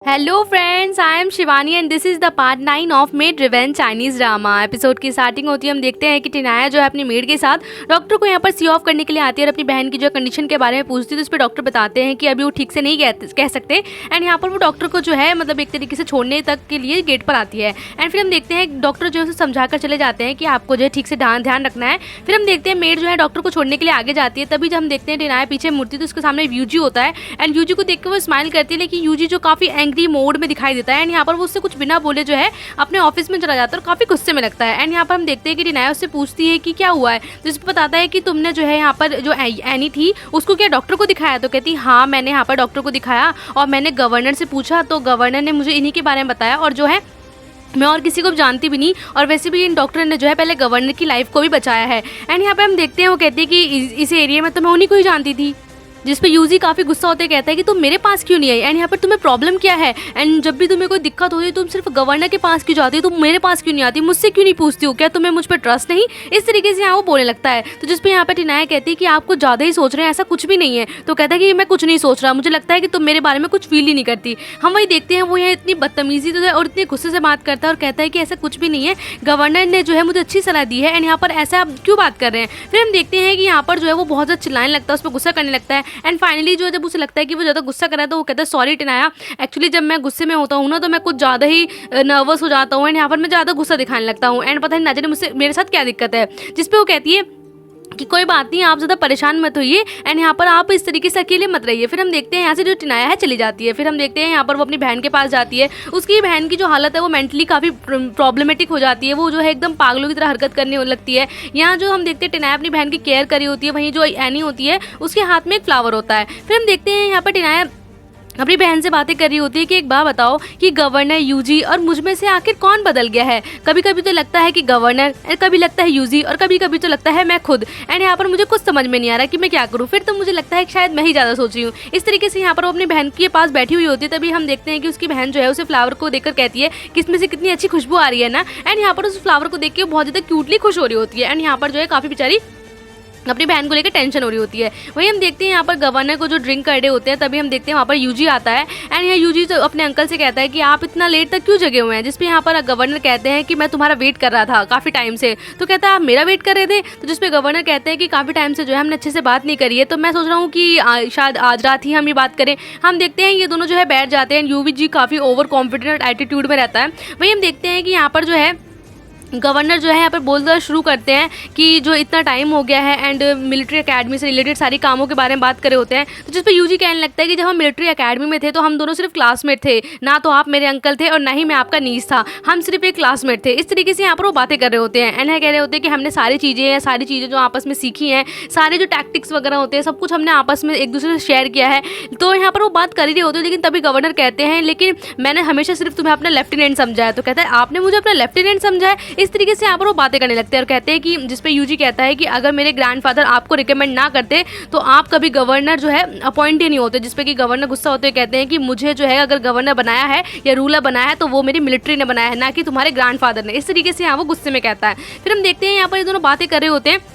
Hello friends, I am Shivani and this is the part 9 of made revenge Chinese drama. Episode की starting होती है, हम देखते हैं कि टिनाया जो है अपनी मेड के साथ डॉक्टर को यहाँ पर सी ऑफ करने के लिए आती है और अपनी बहन की जो कंडीशन के बारे में पूछती है। तो उस पर डॉक्टर बताते हैं कि अभी वो ठीक से नहीं कह सकते एंड यहाँ पर वो डॉक्टर को जो है मतलब एक तरीके से छोड़ने तक के लिए गेट पर आती है। एंड फिर हम देखते हैं डॉक्टर जो है उसे समझा कर चले जाते हैं कि आपको जो है ठीक से ध्यान रखना है। फिर हम देखते हैं मेड जो है डॉक्टर को छोड़ने के लिए आगे जाती है। तभी जब हम देखते हैं टिनाया पीछे मूर्ति तो उसके सामने यूजी होता है एंड यूजी को देख कर वो स्माइल करती है, लेकिन यूजी जो काफी एंग्री मोड में दिखाई देता है एंड यहाँ पर वो उससे कुछ बिना बोले जो है अपने ऑफिस में चला जाता है और काफी गुस्से में लगता है। एंड यहाँ पर हम देखते हैं कि टिनाया उससे पूछती है कि क्या हुआ है, तो इसको बताता है कि तुमने जो है यहाँ पर जो एनी थी उसको क्या डॉक्टर को दिखाया। तो कहती हाँ, मैंने यहाँ पर डॉक्टर को दिखाया और मैंने गवर्नर से पूछा तो गवर्नर ने मुझे इन्हीं के बारे में बताया और जो है मैं और किसी को जानती भी नहीं, और वैसे भी इन डॉक्टर ने जो है पहले गवर्नर की लाइफ को भी बचाया है। एंड यहाँ पे हम देखते हैं वो कहती है कि इस एरिया में तो मैं उन्हीं को ही जानती थी, जिस पे यूजी काफी गुस्सा होते कहता है कि तुम मेरे पास क्यों नहीं आई एंड यहाँ पर तुम्हें प्रॉब्लम क्या है, एंड जब भी तुम्हें कोई दिक्कत होती है तुम सिर्फ गवर्नर के पास क्यों जाती हो, तुम मेरे पास क्यों नहीं आती, मुझसे क्यों नहीं पूछती हो, क्या तुम्हें मुझ पर ट्रस्ट नहीं। इस तरीके से यहाँ वो बोलने लगता है। तो जिस पे यहाँ पे टिनाया कहती है कि आप कुछ ज्यादा ही सोच रहे हैं, ऐसा कुछ भी नहीं है। तो कहता है कि मैं कुछ नहीं सोच रहा, मुझे लगता है कि तुम मेरे बारे में कुछ फील ही नहीं करती। हम वही देखते हैं वो यहाँ इतनी बदतमीजी और इतनी गुस्से से बात करता है और कहता है कि ऐसा कुछ भी नहीं है, गवर्नर ने जो है मुझे अच्छी सलाह दी है एंड यहाँ पर ऐसा आप क्यों बात कर रहे हैं। फिर हम देखते हैं कि यहाँ पर जो है वो बहुत ज़्यादा चिल्लाने लगता है, उस पर गुस्सा करने लगता है एंड फाइनली जो जब उसे लगता है कि वो ज़्यादा गुस्सा कर रहा है तो वो कहता है सॉरी टिनाया, एक्चुअली जब मैं गुस्से में होता हूँ ना तो मैं कुछ ज़्यादा ही नर्वस हो जाता हूँ एंड यहाँ पर मैं ज़्यादा गुस्सा दिखाने लगता हूँ एंड पता नहीं ना जाने मुझसे मेरे साथ क्या दिक्कत है। जिस पे वो कहती है कि कोई बात नहीं, आप ज़्यादा परेशान मत होइए एंड यहाँ पर आप इस तरीके से अकेले मत रहिए। फिर हम देखते हैं यहाँ से जो टिनाया है चली जाती है। फिर हम देखते हैं यहाँ पर वो अपनी बहन के पास जाती है। उसकी बहन की जो हालत है वो मेंटली काफ़ी प्रॉब्लमेटिक हो जाती है, वो जो है एकदम पागलों की तरह हरकत करने लगती है। यहाँ जो हम देखते हैं टिनाया अपनी बहन की केयर करी होती है, वहीं जो एनी होती है उसके हाथ में एक फ्लावर होता है। फिर हम देखते हैं यहाँ पर टिनाया अपनी बहन से बातें कर रही होती है कि एक बात बताओ कि गवर्नर, यूजी और मुझ में से आखिर कौन बदल गया है। कभी कभी तो लगता है कि गवर्नर, कभी लगता है यूजी और कभी कभी तो लगता है मैं खुद। एंड यहाँ पर मुझे कुछ समझ में नहीं आ रहा कि मैं क्या करूँ। फिर तो मुझे लगता है कि शायद मैं ही ज़्यादा सोच रही हूँ। इस तरीके से यहाँ पर वो अपनी बहन के पास बैठी हुई होती है। तभी हम देखते हैं कि उसकी बहन जो है उसे फ्लावर को देखकर कहती है कि इसमें से कितनी अच्छी खुशबू आ रही है ना। एंड यहाँ पर उस फ्लावर को देख के बहुत ज़्यादा क्यूटली खुश हो रही होती है एंड यहाँ पर जो है काफ़ी बेचारी अपनी बहन को लेकर टेंशन हो रही होती है। वही हम देखते हैं यहाँ पर गवर्नर को जो ड्रिंक कर रहे होते हैं, तभी हम देखते हैं वहाँ पर यूजी आता है एंड यहाँ यूजी तो अपने अंकल से कहता है कि आप इतना लेट तक क्यों जगे हुए हैं। जिसपे यहाँ पर गवर्नर कहते हैं कि मैं तुम्हारा वेट कर रहा था काफ़ी टाइम से। तो कहता है आप मेरा वेट कर रहे थे। तो जिसपे गवर्नर कहते हैं कि काफ़ी टाइम से जो है हमने अच्छे से बात नहीं करी है, तो मैं सोच रहा हूँ कि शायद आज रात ही हम ये बात करें। हम देखते हैं ये दोनों जो है बैठ जाते हैं। यूवी जी काफ़ी ओवर कॉन्फिडेंट एटीट्यूड में रहता है। वही हम देखते हैं कि यहाँ पर जो है गवर्नर जो है यहाँ पर बोलना शुरू करते हैं कि जो इतना टाइम हो गया है एंड मिलिट्री एकेडमी से रिलेटेड सारी कामों के बारे में बात कर रहे होते हैं। तो जिस पर यूजी कहने लगता है कि जब हम मिलिट्री एकेडमी में थे तो हम दोनों सिर्फ क्लासमेट थे, ना तो आप मेरे अंकल थे और ना ही मैं आपका नीस था, हम सिर्फ एक क्लासमेट थे। इस तरीके से यहाँ पर वो बातें कर रहे होते हैं एंड कह रहे होते हैं कि हमने सारी चीज़ें जो आपस में सीखी हैं, सारे जो टैक्टिक्स वगैरह होते हैं, सब कुछ हमने आपस में एक दूसरे से शेयर किया है। तो यहाँ पर वो बात कर ही रहे होते हैं, लेकिन तभी गवर्नर कहते हैं लेकिन मैंने हमेशा सिर्फ तुम्हें अपना लेफ्टिनेंट समझा है। तो कहता है आपने मुझे अपना लेफ्टिनेंट समझा है। इस तरीके से यहाँ पर बातें करने लगते हैं और कहते हैं कि जिस पे यूजी कहता है कि अगर मेरे ग्रैंडफादर आपको रिकमेंड ना करते तो आप कभी गवर्नर जो है अपॉइंट ही नहीं होते। जिस पे कि गवर्नर गुस्सा होते हुए कहते हैं कि मुझे जो है अगर गवर्नर बनाया है या रूलर बनाया है तो वो मेरी मिलिट्री ने बनाया है, ना कि तुम्हारे ग्रैंडफादर ने। इस तरीके से यहाँ वो गुस्से में कहता है। फिर हम देखते हैं यहाँ पर ये दोनों बातें कर रहे होते हैं।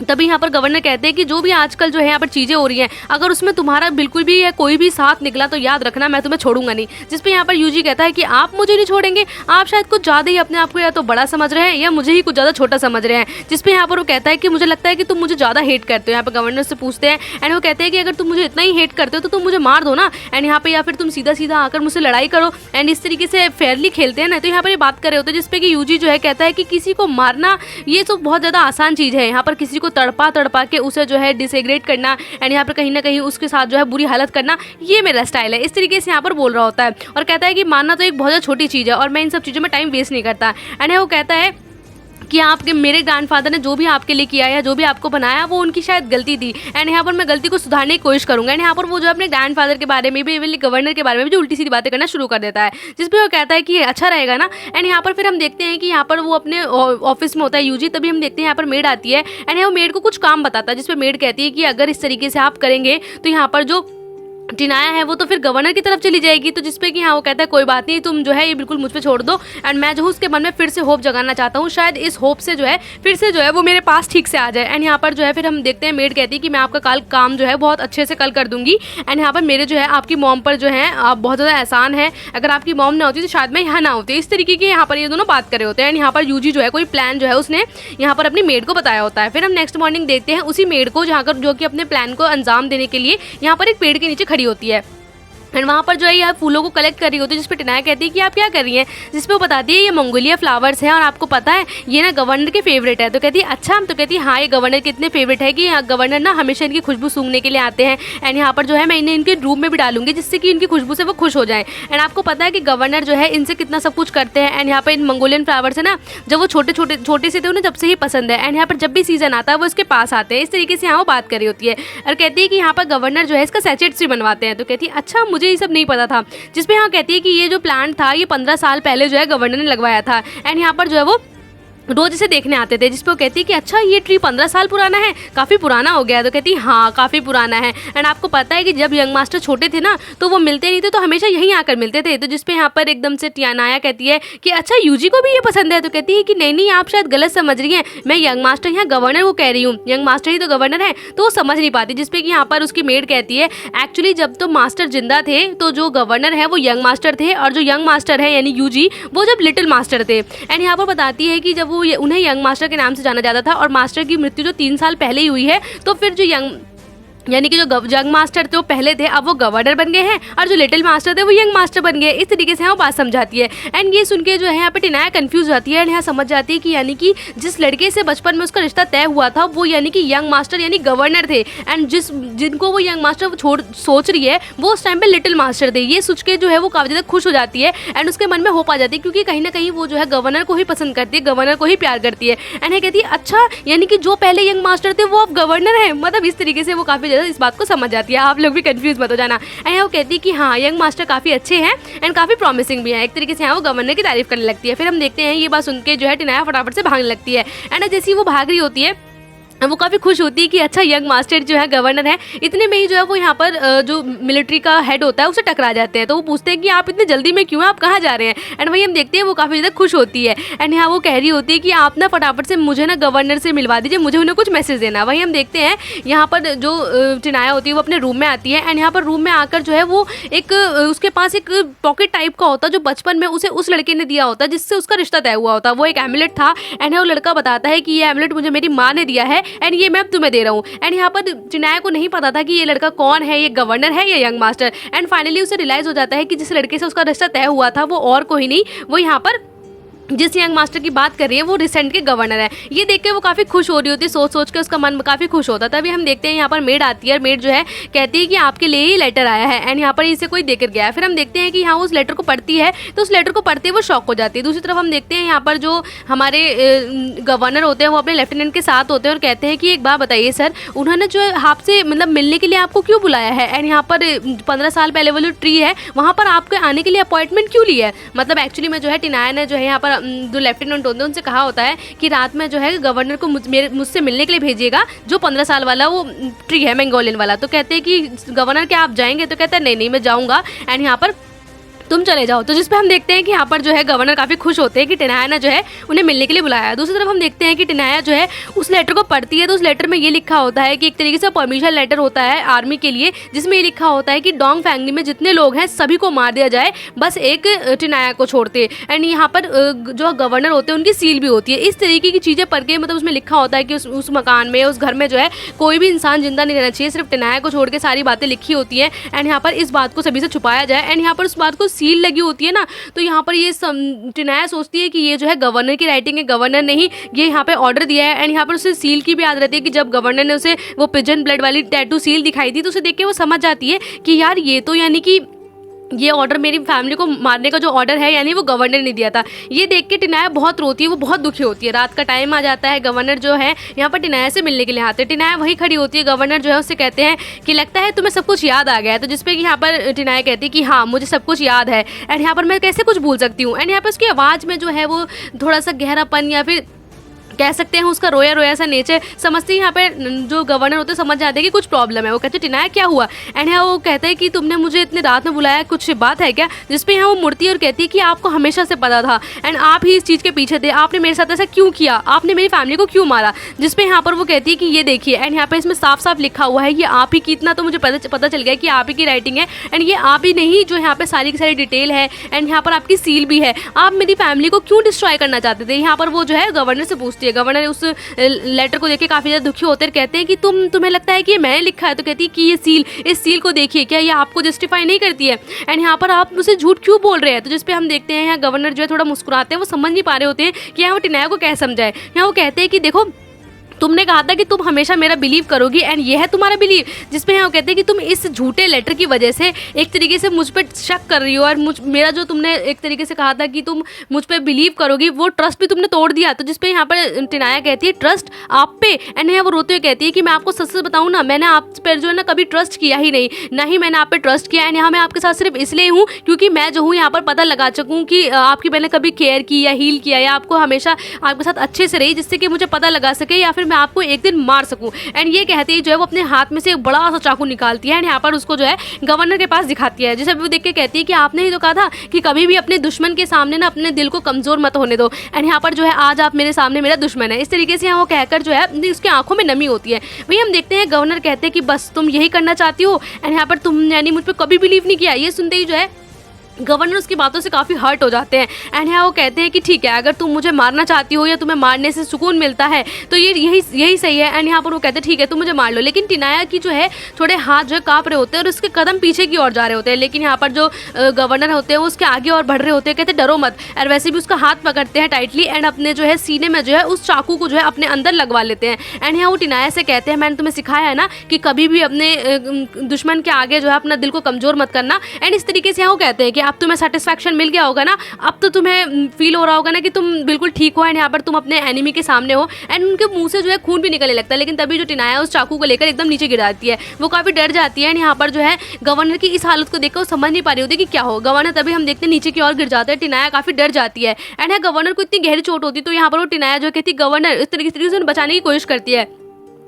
तभी यहाँ पर गवर्नर कहते हैं कि जो भी आजकल जो है यहाँ पर चीज़ें हो रही हैं, अगर उसमें तुम्हारा बिल्कुल भी या कोई भी साथ निकला तो याद रखना मैं तुम्हें छोड़ूंगा नहीं। जिस पे यहाँ पर यूजी कहता है कि आप मुझे नहीं छोड़ेंगे, आप शायद कुछ ज़्यादा ही अपने आप को या तो बड़ा समझ रहे हैं या मुझे ही कुछ ज़्यादा छोटा समझ रहे हैं। जिस पे यहाँ पर वो कहता है कि मुझे लगता है कि तुम मुझे ज़्यादा हेट करते हो। यहाँ पर गवर्नर से पूछते हैं एंड वो कहते हैं कि अगर तुम मुझे इतना ही हेट करते हो तो तुम मुझे मार दो ना एंड यहाँ पर, या फिर तुम सीधा सीधा आकर मुझसे लड़ाई करो एंड इस तरीके से फेयरली खेलते हैं ना। तो यहाँ पर ये बात कर रहे होते हैं जिसपे कि यूजी जो है कहता है कि किसी को मारना ये तो बहुत ज़्यादा आसान चीज़ है, यहाँ पर किसी को तड़पा के उसे जो है डिसएग्रेट करना एंड यहाँ पर कहीं ना कहीं उसके साथ जो है बुरी हालत करना, ये मेरा स्टाइल है। इस तरीके से यहाँ पर बोल रहा होता है और कहता है कि मानना तो एक बहुत ज़्यादा छोटी चीज़ है और मैं इन सब चीज़ों में टाइम वेस्ट नहीं करता। एंड वो कहता है कि आपके मेरे ग्रैंडफादर ने जो भी आपके लिए किया या जो भी आपको बनाया वो उनकी शायद गलती थी एंड यहाँ पर मैं गलती को सुधारने की कोशिश करूँगा। एंड यहाँ पर वो जो अपने ग्रैंडफादर के बारे में भी, गवर्नर के बारे में भी जो उल्टी सीधी बातें करना शुरू कर देता है, जिसपे वो कहता है कि ये अच्छा रहेगा ना। एंड यहाँ पर फिर हम देखते हैं कि यहाँ पर वो अपने ऑफिस में होता है यूजी। तभी हम देखते हैं यहाँ पर मेड आती है एंड वो मेड को कुछ काम बताता है, जिसपे मेड कहती है कि अगर इस तरीके से आप करेंगे तो यहाँ पर जो टिनाया है वो तो फिर गवर्नर की तरफ चली जाएगी। तो जिसपे कि हाँ वो कहता है कोई बात नहीं, तुम जो है ये बिल्कुल मुझ पे छोड़ दो, एंड मैं जो हूँ उसके मन में फिर से होप जगाना चाहता हूँ, शायद इस होप से जो है फिर से जो है वो मेरे पास ठीक से आ जाए। एंड यहाँ पर जो है फिर हम देखते हैं मेड कहती है कि मैं आपका कल काम जो है बहुत अच्छे से कल कर दूंगी, एंड यहाँ पर मेरे जो है आपकी मॉम पर जो है बहुत ज़्यादा एहसान है, अगर आपकी मॉम ना होती तो शायद मैं यहाँ ना होती। इस तरीके के यहाँ पर ये दोनों बात कर रहे होते हैं। एंड यहाँ पर यूजी जो है कोई प्लान जो है उसने यहाँ पर अपनी मेड को बताया होता है। फिर हम नेक्स्ट मॉर्निंग देखते हैं उसी मेड को जहाँ जो कि अपने प्लान को अंजाम देने के लिए यहाँ पर एक पेड़ के नीचे खड़ी होती है, एंड वहाँ पर जो है यह फूलों को कलेक्ट कर रही होती है। जिसपे टिनाया कहती है कि आप क्या कर रही हैं, जिसपे वो बताती है ये मंगोलिया फ्लावर्स हैं और आपको पता है ये ना गवर्नर के फेवरेट है। तो कहती है अच्छा, तो कहती है हाँ ये गवर्नर के इतने फेवरेट है कि गवर्नर ना हमेशा इनकी खुशबू सूंघने के लिए आते हैं, एंड यहाँ पर जो है मैं इन्हें इनके रूम में भी डालूंगी जिससे कि इनकी खुशबू से वो खुश हो जाए। एंड आपको पता है कि गवर्नर जो है इनसे कितना सब कुछ करते हैं, एंड यहाँ पर इन मंगोलियन फ्लावर्स है ना जब वो छोटे से थे उन्हें जब से ही पसंद है, एंड यहाँ पर जब भी सीजन आता है वो इसके पास आते हैं। इस तरीके से यहाँ वो बात कर रही होती है और कहती है कि यहाँ पर गवर्नर जो है इसका सैचेट्स भी बनवाते हैं। तो कहती है अच्छा, मुझे ये सब नहीं पता था। जिसपे यहाँ कहती है कि ये जो प्लांट था ये 15 साल पहले जो है गवर्नर ने लगवाया था, एंड यहाँ पर जो है वो रोज इसे देखने आते थे। जिसपे वो कहती है कि अच्छा ये ट्री 15 साल पुराना है, काफ़ी पुराना हो गया। तो कहती है हाँ काफ़ी पुराना है, एंड आपको पता है कि जब यंग मास्टर छोटे थे ना तो वो मिलते नहीं थे, तो हमेशा यहीं आकर मिलते थे। तो जिसपे यहाँ पर एकदम से टिनाया कहती है कि अच्छा यूजी को भी ये पसंद है। तो कहती है कि नहीं आप शायद गलत समझ रही हैं, मैं यंग मास्टर यहाँ गवर्नर को कह रही हूँ, यंग मास्टर ही तो गवर्नर है। तो वो समझ नहीं पाती। जिसपे कि यहाँ पर उसकी मेड कहती है एक्चुअली जब तो मास्टर जिंदा थे तो जो गवर्नर है वो यंग मास्टर थे, और जो यंग मास्टर है यानी यूजी वो जब लिटिल मास्टर थे। एंड यहाँ पर बताती है कि जब वो उन्हें यंग मास्टर के नाम से जाना जाता था, और मास्टर की मृत्यु जो 3 साल पहले ही हुई है, तो फिर जो यानी कि जो यंग मास्टर थे वो पहले थे, अब वो गवर्नर बन गए हैं, और जो लिटिल मास्टर थे वो यंग मास्टर बन गए। इस तरीके से वो बात समझाती है। एंड ये सुन के जो है यहाँ पे टिनाया कंफ्यूज हो जाती है, एंड यहाँ समझ जाती है कि यानी कि जिस लड़के से बचपन में उसका रिश्ता तय हुआ था वो यानी कि यंग मास्टर यानी गवर्नर थे, एंड जिनको वो यंग मास्टर सोच रही है वो उस टाइम पे लिटिल मास्टर थे। ये सोच के जो है वो काफ़ी ज़्यादा खुश हो जाती है, एंड उसके मन में होप आ जाती है, क्योंकि कहीं ना कहीं वो जो है गवर्नर को ही पसंद करती है, गवर्नर को ही प्यार करती है। एंड ये कहती है अच्छा यानी कि जो पहले यंग मास्टर थे वो अब गवर्नर है, मतलब इस तरीके से वो काफ़ी ज़्यादा इस बात को समझ जाती है। आप लोग भी कंफ्यूज मत हो जाना। एंड वो कहती है कि हाँ यंग मास्टर काफ़ी अच्छे हैं एंड काफ़ी प्रॉमिसिंग भी है। एक तरीके से यहाँ वो गवर्नर की तारीफ करने लगती है। फिर हम देखते हैं ये बात सुन के जो है टिनाया फटाफट से भागने लगती है, एंड जैसी वो भाग रही होती है वो काफ़ी खुश होती है कि अच्छा यंग मास्टर जो है गवर्नर है। इतने में ही जो है वो यहाँ पर जो मिलिट्री का हेड होता है उसे टकरा जाते हैं। तो वो पूछते हैं कि आप इतने जल्दी में क्यों हैं, आप कहाँ जा रहे हैं। एंड वही हम देखते हैं वो काफ़ी ज़्यादा खुश होती है, एंड यहाँ वो कह रही होती है कि आप ना फटाफट से मुझे ना गवर्नर से मिलवा दीजिए, मुझे उन्हें कुछ मैसेज देना। वही हम देखते हैं यहाँ पर जो टिनाया होती है वो अपने रूम में आती है, एंड यहाँ पर रूम में आकर जो है वो एक उसके पास एक पॉकेट टाइप का होता है जो बचपन में उसे उस लड़के ने दिया होता है जिससे उसका रिश्ता तय हुआ होता है। वो एक एमुलेट था, एंड वो लड़का बताता है कि ये एमुलेट मुझे मेरी माँ ने दिया है, एंड ये मैं तुम्हें दे रहा हूँ। एंड यहाँ पर टिनाया को नहीं पता था कि ये लड़का कौन है, ये गवर्नर है या यंग मास्टर। एंड फाइनली उसे रियलाइज हो जाता है कि जिस लड़के से उसका रिश्ता तय हुआ था वो और कोई नहीं, वो यहाँ पर जिस यंग मास्टर की बात कर रही है वो रिसेंट के गवर्नर है। ये देख के वो काफ़ी खुश हो रही होती है, सोच के उसका मन काफ़ी खुश होता है। तभी हम देखते हैं यहाँ पर मेड आती है, और मेड जो है कहती है कि आपके लिए ही लेटर आया है, एंड यहाँ पर इसे कोई देकर गया है। फिर हम देखते हैं कि यहाँ उस लेटर को पढ़ती है, तो उस लेटर को पढ़ते वो शॉक हो जाती है। दूसरी तरफ हम देखते हैं यहाँ पर जो हमारे गवर्नर होते हैं वो अपने लेफ्टिनेंट के साथ होते हैं और कहते हैं कि एक बात बताइए सर, उन्होंने जो आपसे मतलब मिलने के लिए आपको क्यों बुलाया है, एंड यहाँ पर 15 साल पहले वो जो ट्री है वहाँ पर आपके आने के लिए अपॉइंटमेंट क्यों ली है। मतलब एक्चुअली में जो है टिनाया ने जो है यहाँ पर जो लेफ्टिनेंट होते हैं उनसे कहा होता है कि रात में जो है गवर्नर को मुझसे मिलने के लिए भेजिएगा, जो 15 साल वाला वो ट्री है मंगोलियन वाला। तो कहते हैं कि गवर्नर क्या आप जाएंगे, तो कहता है नहीं मैं जाऊंगा, एंड यहाँ पर तुम चले जाओ। तो जिस पे हम देखते हैं कि यहाँ पर जो है गवर्नर काफ़ी खुश होते हैं कि टिनाया ने जो है उन्हें मिलने के लिए बुलाया। दूसरी तरफ हम देखते हैं कि टिनाया जो है उस लेटर को पढ़ती है, तो उस लेटर में ये लिखा होता है कि एक तरीके से परमिशन लेटर होता है आर्मी के लिए, जिसमें ये लिखा होता है कि डोंग फैमिली में जितने लोग हैं सभी को मार दिया जाए, बस एक टिनाया को छोड़ते। एंड यहाँ पर जो गवर्नर होते हैं उनकी सील भी होती है। इस तरीके की चीज़ें पढ़ के मतलब उसमें लिखा होता है कि उस मकान में, उस घर में जो है कोई भी इंसान जिंदा नहीं रहना चाहिए, सिर्फ टिनाया को छोड़ के सारी बातें लिखी होती हैं। एंड यहाँ पर इस बात को सभी से छुपाया जाए, एंड यहाँ पर उस बात को सील लगी होती है ना, तो यहाँ पर ये टिनाया सोचती है कि ये जो है गवर्नर की राइटिंग है, गवर्नर ने ही ये यहाँ पे ऑर्डर दिया है। एंड यहाँ पर उसे सील की भी याद रहती है कि जब गवर्नर ने उसे वो पिजन ब्लड वाली टैटू सील दिखाई थी, तो उसे देख के वो समझ जाती है कि यार ये तो यानी कि ये ऑर्डर मेरी फैमिली को मारने का जो ऑर्डर है यानी वो गवर्नर ने दिया था। ये देख के टिनाया बहुत रोती है, वो बहुत दुखी होती है। रात का टाइम आ जाता है, गवर्नर जो है यहाँ पर टिनाया से मिलने के लिए आते हैं। टिनाया वही खड़ी होती है, गवर्नर जो है उससे कहते हैं कि लगता है तुम्हें सब कुछ याद आ गया है। तो जिसपे कि यहाँ पर टिनाया कहती है कि हाँ मुझे सब कुछ याद है, एंड यहाँ पर मैं कैसे कुछ भूल सकती हूँ। एंड यहाँ पर उसकी आवाज़ में जो है वो थोड़ा सा गहरापन या फिर कह सकते हैं उसका रोया रोया सा नेचर समझते ही यहाँ पे जो गवर्नर होते हैं समझ जाते हैं कि कुछ प्रॉब्लम है। वो कहते हैं टिनाया क्या हुआ, एंड यहाँ वो कहता है कि तुमने मुझे इतनी रात में बुलाया, कुछ बात है क्या। जिसपे यहाँ वो मुड़ती है और कहती है कि आपको हमेशा से पता था एंड आप ही इस चीज़ के पीछे थे, आपने मेरे साथ ऐसा क्यों किया, आपने मेरी फैमिली को क्यों मारा। जिसपे यहाँ पर वो कहती है कि ये देखिए, एंड यहाँ पर इसमें साफ साफ लिखा हुआ है ये आप ही की, इतना तो मुझे पता चल गया कि आप ही की राइटिंग है एंड ये आप ही नहीं जो यहाँ पे सारी की सारी डिटेल है एंड यहाँ पर आपकी सील भी है। आप मेरी फैमिली को क्यों डिस्ट्रॉय करना चाहते थे। यहाँ पर वो जो है गवर्नर से पूछती है। गवर्नर उस लेटर को देख के काफ़ी ज़्यादा दुखी होते हैं, कहते हैं कि तुम्हें लगता है कि ये मैंने लिखा है। तो कहती है कि ये सील, इस सील को देखिए, क्या ये आपको जस्टिफाई नहीं करती है एंड यहाँ पर आप मुझसे झूठ क्यों बोल रहे हैं। तो जिस पे हम देखते हैं यहाँ गवर्नर जो है थोड़ा मुस्कुराते हैं, वो समझ नहीं पा रहे होते हैं कि यहाँ वो टिनाया को क्या समझाए। यहाँ वो कहते हैं कि देखो तुमने कहा था कि तुम हमेशा मेरा बिलीव करोगी एंड ये है तुम्हारा बिलीव। जिसमें हम कहते हैं कि तुम इस झूठे लेटर की वजह से एक तरीके से मुझ पर शक कर रही हो और मेरा जो तुमने एक तरीके से कहा था कि तुम मुझ पर बिलीव करोगी वो ट्रस्ट भी तुमने तोड़ दिया। तो जिसपे यहाँ पर टिनाया कहती है ट्रस्ट आप पे, एंड यहाँ वो रोते हुए कहती है कि मैं आपको सच सच बताऊँ ना, मैंने आप पर जो है ना कभी ट्रस्ट किया ही नहीं, ना ही मैंने आप पर ट्रस्ट किया। एंड यहाँ मैं आपके साथ सिर्फ इसलिए हूँ क्योंकि मैं जो हूँ यहाँ पर पता लगा सकूँ कि आपकी मैंने कभी केयर की या हील किया या आपको हमेशा आपके साथ अच्छे से रही, जिससे कि मुझे पता लगा सके या फिर मैं आपको एक दिन मार सकूं। एंड ये कहती है जो है वो अपने हाथ में से एक बड़ा सा चाकू निकालती है एंड यहाँ पर उसको जो है गवर्नर के पास दिखाती है। जिसे वो देख के कहती है कि आपने ही तो कहा था कि कभी भी अपने दुश्मन के सामने ना अपने दिल को कमजोर मत होने दो, एंड यहाँ पर जो है आज आप मेरे सामने मेरा दुश्मन है। इस तरीके से यहाँ वो कहकर जो है उसकी आंखों में नमी होती है। वही हम देखते हैं गवर्नर कहते हैं कि बस तुम यही करना चाहती हो, एंड यहाँ पर तुम यानी मुझ पर कभी बिलीव नहीं किया। ये सुनते ही जो है गवर्नर उसकी बातों से काफ़ी हर्ट हो जाते हैं एंड यहाँ वो कहते हैं कि ठीक है, अगर तुम मुझे मारना चाहती हो या तुम्हें मारने से सुकून मिलता है तो ये यही सही है। एंड यहाँ पर वो कहते हैं ठीक है तुम मुझे मार लो। लेकिन टिनाया की जो है थोड़े हाथ जो है काँप रहे होते हैं और उसके कदम पीछे की ओर जा रहे होते हैं। लेकिन यहाँ पर जो गवर्नर होते हैं वो उसके आगे और बढ़ रहे होते हैं, कहते डरो मत। और वैसे भी उसका हाथ पकड़ते हैं टाइटली एंड अपने जो है सीने में जो है उस चाकू को जो है अपने अंदर लगवा लेते हैं। एंड यहाँ वो टिनाया से कहते हैं मैंने तुम्हें सिखाया है ना कि कभी भी अपने दुश्मन के आगे जो है अपना दिल को कमज़ोर मत करना। एंड इस तरीके से यहाँ वो कहते हैं कि अब तुम्हें सेटिस्फैक्शन मिल गया होगा ना, अब तो तुम्हें फील हो रहा होगा ना कि तुम बिल्कुल ठीक हो एंड यहाँ पर तुम अपने एनिमी के सामने हो। एंड उनके मुंह से जो है खून भी निकलने लगता है। लेकिन तभी जो टिनाया उस चाकू को लेकर एकदम नीचे गिर जाती है, वो काफ़ी डर जाती है एंड यहाँ पर जो है गवर्नर की इस हालत को देखकर वो समझ नहीं पा रही होती कि क्या हो। गवर्नर तभी हम देखते हैं नीचे की ओर गिर जाते हैं, टिनाया काफ़ी डर जाती है एंड यहाँ गवर्नर को इतनी गहरी चोट होती है तो यहाँ पर वो टिनाया जो कहती है गवर्नर इस तरीके से बचाने की कोशिश करती है।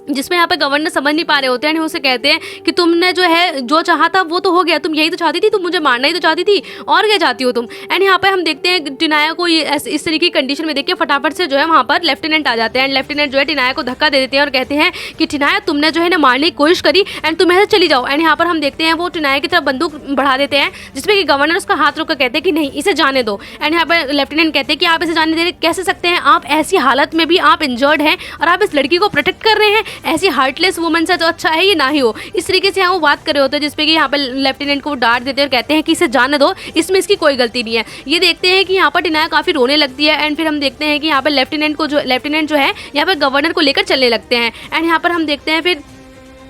जिसमें यहाँ पे गवर्नर समझ नहीं पा रहे होते हैं, उसे कहते हैं कि तुमने जो है जो चाहा था वो तो हो गया, तुम यही तो चाहती थी, तुम मुझे मारना ही तो चाहती थी, और क्या चाहती हो तुम। एंड यहाँ पे हम देखते हैं टिनाया को ये इस तरीके की कंडीशन में देख के फटाफट से जो है वहाँ पर लेफ्टिनेंट आ जाते हैं एंड लेफ्टिनेंट जो है टिनाया को धक्का दे देते हैं और कहते हैं कि टिनाया तुमने जो है ना मारने की कोशिश करी एंड तुम ऐसे चली जाओ। एंड यहाँ पर हम देखते हैं वो टिनाया की तरफ बंदूक बढ़ा देते हैं, जिसमें कि गवर्नर उसका हाथ रोक कर कहते हैं कि नहीं इसे जाने दो। एंड यहाँ पर लेफ्टिनेंट कहते हैं कि आप इसे जाने दे कैसे सकते हैं, आप ऐसी हालत में भी आप इंजर्ड हैं और आप इस लड़की को प्रोटेक्ट कर रहे हैं, ऐसी हार्टलेस वुमन से तो अच्छा है ये ना ही हो। इस तरीके से यहाँ वो बात कर रहे होते हैं, जिसपे कि यहाँ पर लेफ्टिनेंट को डांट देते हैं और कहते हैं कि इसे जाने दो, इसमें इसकी कोई गलती नहीं है। ये देखते हैं कि यहाँ पर टिनाया काफ़ी रोने लगती है एंड फिर हम देखते हैं कि यहाँ पर लेफ्टिनेंट जो है यहाँ पर गवर्नर को लेकर चलने लगते हैं। एंड यहाँ पर हम देखते हैं फिर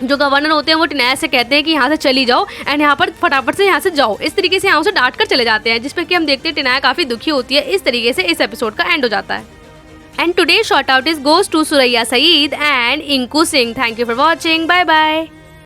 जो गवर्नर होते हैं वो टिनाया से कहते हैं कि यहाँ से चली जाओ एंड यहाँ पर फटाफट से यहाँ से जाओ। इस तरीके से यहाँ उसे डांट कर चले जाते हैं, जिस पर कि हम देखते हैं टिनाया काफ़ी दुखी होती है। इस तरीके से इस एपिसोड का एंड हो जाता है। And today's shout out goes to Suraya Saeed and Inku Singh. Thank you for watching. Bye bye.